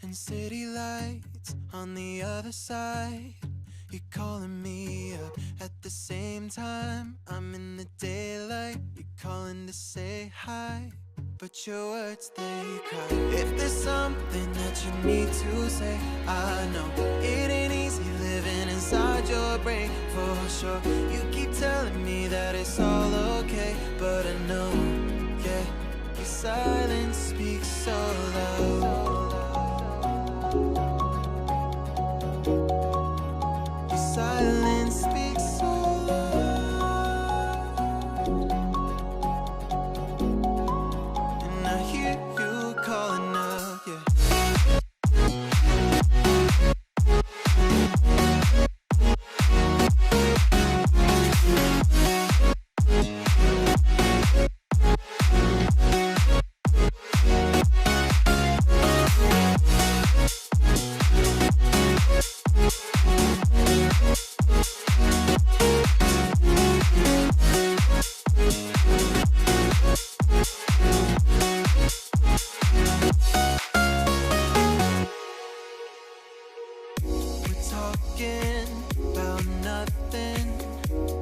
and city lights on the other side. You're calling me up at the same time. I'm in the daylight, you're calling to say hi, but your words, they cry. If there's something that you need to say, I know it ain't easy living inside your brain, for sure. You keep telling me that it's all okay, but I know, yeah, your silence speaks so loud. Your silence speaks so loud, and I hear you calling out, yeah. Talking about nothing,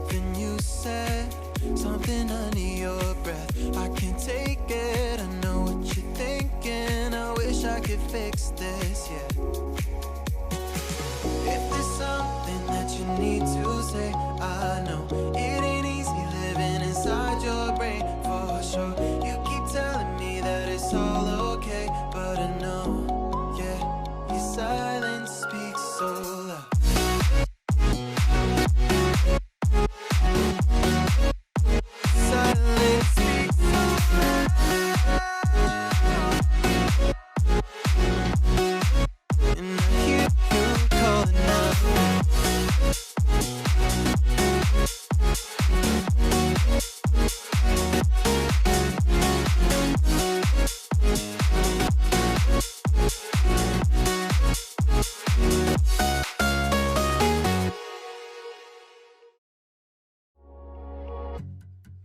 then you said something under your breath. I can't take it, I know what you're thinking. I wish I could fix this, yeah. If there's something that you need to say, I know it ain't easy living inside your brain, for sure. You keep telling me that it's all okay, but I know, yeah, your silence speaks so loud. Silence speaks so loud, and I hear you calling out.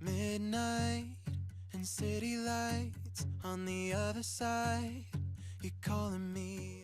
Midnight and city lights on the other side. You're calling me.